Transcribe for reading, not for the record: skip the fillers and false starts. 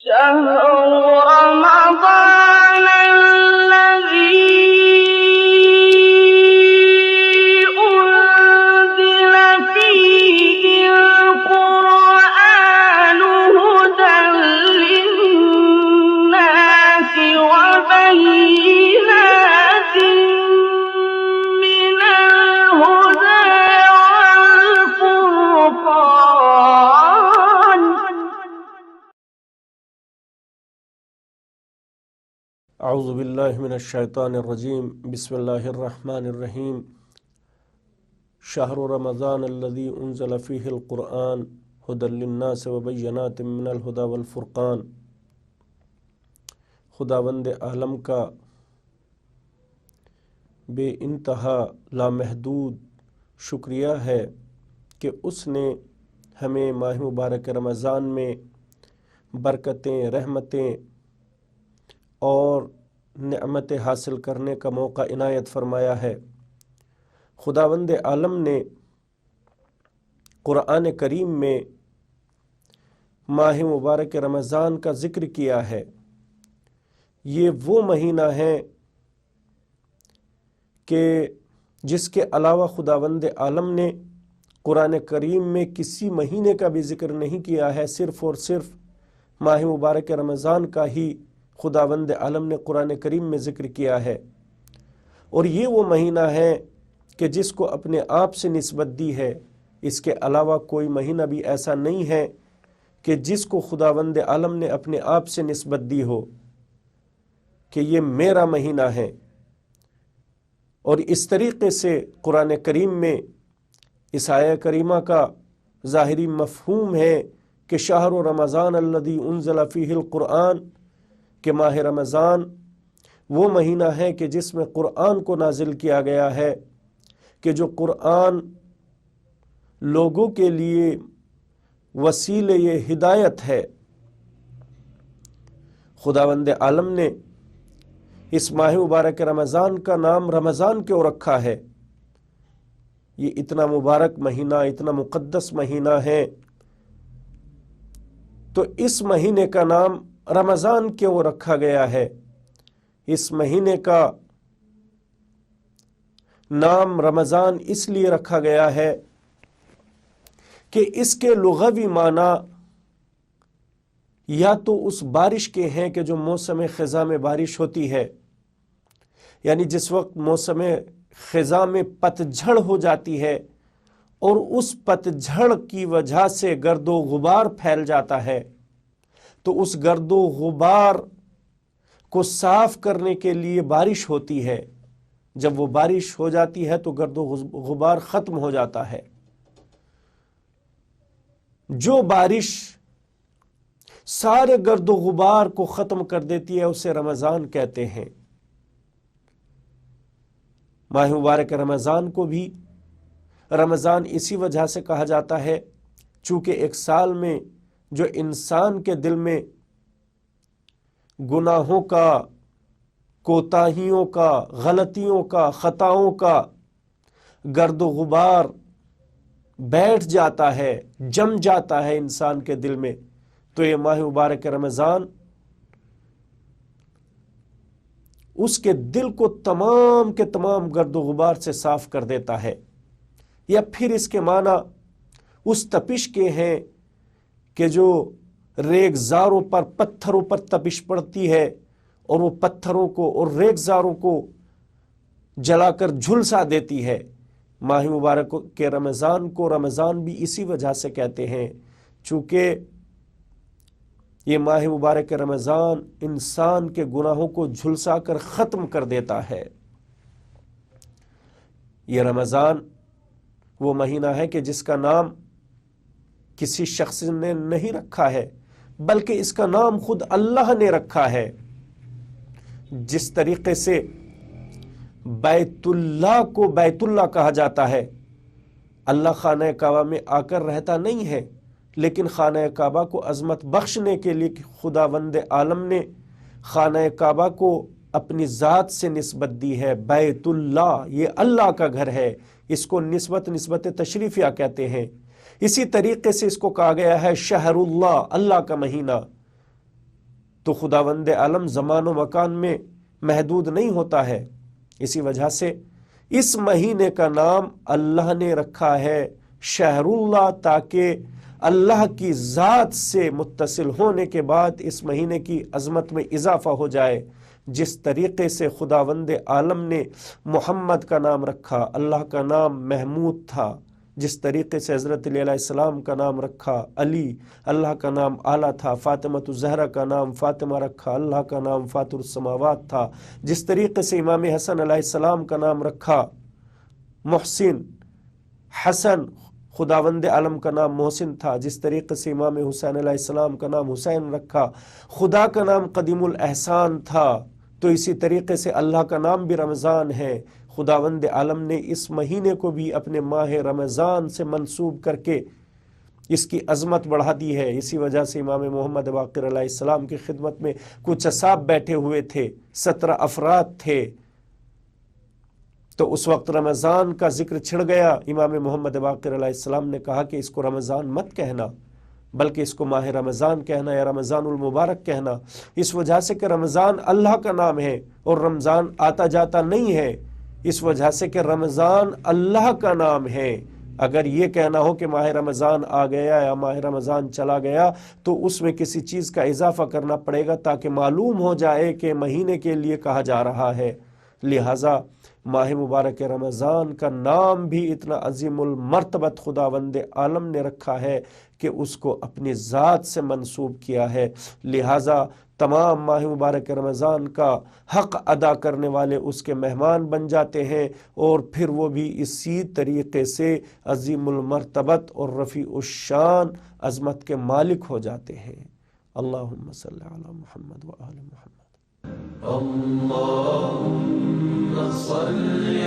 شهر رمضان الذي أنزل فيه القرآن هدى للناس وبينات من الهدى والفرقان. اعوذ باللہ من الشیطان الرجیم. بسم اللہ الرحمن الرحیم. شہر رمضان الذی انزل فیہ القرآن ھدی للناس وبینات من الھدی والفرقان. خداوند عالم کا بے انتہا لامحدود شکریہ ہے کہ اس نے ہمیں ماہ مبارک رمضان میں برکتیں، رحمتیں اور نعمتیں حاصل کرنے کا موقع عنایت فرمایا ہے. خداوند عالم نے قرآن کریم میں ماہ مبارک رمضان کا ذکر کیا ہے. یہ وہ مہینہ ہے کہ جس کے علاوہ خداوند عالم نے قرآن کریم میں کسی مہینے کا بھی ذکر نہیں کیا ہے. صرف اور صرف ماہ مبارک رمضان کا ہی خداوند عالم نے قرآن کریم میں ذکر کیا ہے. اور یہ وہ مہینہ ہے کہ جس کو اپنے آپ سے نسبت دی ہے. اس کے علاوہ کوئی مہینہ بھی ایسا نہیں ہے کہ جس کو خداوند عالم نے اپنے آپ سے نسبت دی ہو کہ یہ میرا مہینہ ہے. اور اس طریقے سے قرآن کریم میں اس آیہ کریمہ کا ظاہری مفہوم ہے کہ شہر رمضان الذی انزل فیہ القرآن، کہ ماہ رمضان وہ مہینہ ہے کہ جس میں قرآن کو نازل کیا گیا ہے، کہ جو قرآن لوگوں کے لیے وسیلہ ہدایت ہے. خداوند عالم نے اس ماہ مبارک رمضان کا نام رمضان کیوں رکھا ہے؟ یہ اتنا مبارک مہینہ، اتنا مقدس مہینہ ہے، تو اس مہینے کا نام رمضان کیوں رکھا گیا ہے؟ اس مہینے کا نام رمضان اس لیے رکھا گیا ہے کہ اس کے لغوی معنی یا تو اس بارش کے ہیں کہ جو موسم خزاں میں بارش ہوتی ہے، یعنی جس وقت موسم خزاں میں پتجھڑ ہو جاتی ہے اور اس پتجھڑ کی وجہ سے گرد و غبار پھیل جاتا ہے، تو اس گرد و غبار کو صاف کرنے کے لیے بارش ہوتی ہے. جب وہ بارش ہو جاتی ہے تو گرد و غبار ختم ہو جاتا ہے. جو بارش سارے گرد و غبار کو ختم کر دیتی ہے اسے رمضان کہتے ہیں. ماہ مبارک رمضان کو بھی رمضان اسی وجہ سے کہا جاتا ہے چونکہ ایک سال میں جو انسان کے دل میں گناہوں کا، کوتاہیوں کا، غلطیوں کا، خطاؤں کا گرد و غبار بیٹھ جاتا ہے، جم جاتا ہے انسان کے دل میں، تو یہ ماہ مبارک رمضان اس کے دل کو تمام کے تمام گرد و غبار سے صاف کر دیتا ہے. یا پھر اس کے معنی اس تپش کے ہیں کہ جو ریگزاروں پر، پتھروں پر تپش پڑتی ہے اور وہ پتھروں کو اور ریگزاروں کو جلا کر جھلسا دیتی ہے. ماہ مبارک کے رمضان کو رمضان بھی اسی وجہ سے کہتے ہیں چونکہ یہ ماہ مبارک رمضان انسان کے گناہوں کو جھلسا کر ختم کر دیتا ہے. یہ رمضان وہ مہینہ ہے کہ جس کا نام کسی شخص نے نہیں رکھا ہے بلکہ اس کا نام خود اللہ نے رکھا ہے. جس طریقے سے بیت اللہ کو بیت اللہ کہا جاتا ہے، اللہ خانہ کعبہ میں آ کر رہتا نہیں ہے، لیکن خانہ کعبہ کو عظمت بخشنے کے لیے خداوند عالم نے خانہ کعبہ کو اپنی ذات سے نسبت دی ہے. بیت اللہ یہ اللہ کا گھر ہے، اس کو نسبت تشریفیہ کہتے ہیں. اسی طریقے سے اس کو کہا گیا ہے شہر اللہ، اللہ کا مہینہ. تو خداوند عالم زمان و مکان میں محدود نہیں ہوتا ہے، اسی وجہ سے اس مہینے کا نام اللہ نے رکھا ہے شہر اللہ، تاکہ اللہ کی ذات سے متصل ہونے کے بعد اس مہینے کی عظمت میں اضافہ ہو جائے۔ جس طریقے سے خداوند عالم نے محمد کا نام رکھا، اللہ کا نام محمود تھا، جس طریقے سے حضرت علی علیہ السلام کا نام رکھا علی، اللہ کا نام اعلیٰ تھا، فاطمۃ الزہرا کا نام فاطمہ رکھا، اللہ کا نام فاطر السماوات تھا، جس طریقے سے امام حسن علیہ السلام کا نام رکھا محسن، حسن خداوند عالم کا نام محسن تھا، جس طریقے سے امام حسین علیہ السلام کا نام حسین رکھا، خدا کا نام قدیم الاحسان تھا، تو اسی طریقے سے اللہ کا نام بھی رمضان ہے۔ خداوند عالم نے اس مہینے کو بھی اپنے ماہ رمضان سے منسوب کر کے اس کی عظمت بڑھا دی ہے۔ اسی وجہ سے امام محمد باقر علیہ السلام کی خدمت میں کچھ اصحاب بیٹھے ہوئے تھے، 17 افراد تھے، تو اس وقت رمضان کا ذکر چھڑ گیا۔ امام محمد باقر علیہ السلام نے کہا کہ اس کو رمضان مت کہنا، بلکہ اس کو ماہ رمضان کہنا یا رمضان المبارک کہنا، اس وجہ سے کہ رمضان اللہ کا نام ہے اور رمضان آتا جاتا نہیں ہے، اس وجہ سے کہ رمضان اللہ کا نام ہے۔ اگر یہ کہنا ہو کہ ماہ رمضان آ گیا یا ماہ رمضان چلا گیا تو اس میں کسی چیز کا اضافہ کرنا پڑے گا تاکہ معلوم ہو جائے کہ مہینے کے لیے کہا جا رہا ہے۔ لہٰذا ماہ مبارک رمضان کا نام بھی اتنا عظیم المرتبت خداوند عالم نے رکھا ہے کہ اس کو اپنی ذات سے منسوب کیا ہے، لہٰذا تمام ماہ مبارک رمضان کا حق ادا کرنے والے اس کے مہمان بن جاتے ہیں، اور پھر وہ بھی اسی طریقے سے عظیم المرتبت اور رفیع الشان عظمت کے مالک ہو جاتے ہیں۔ اللہم صلی علی محمد و آل محمد۔ اللهم صل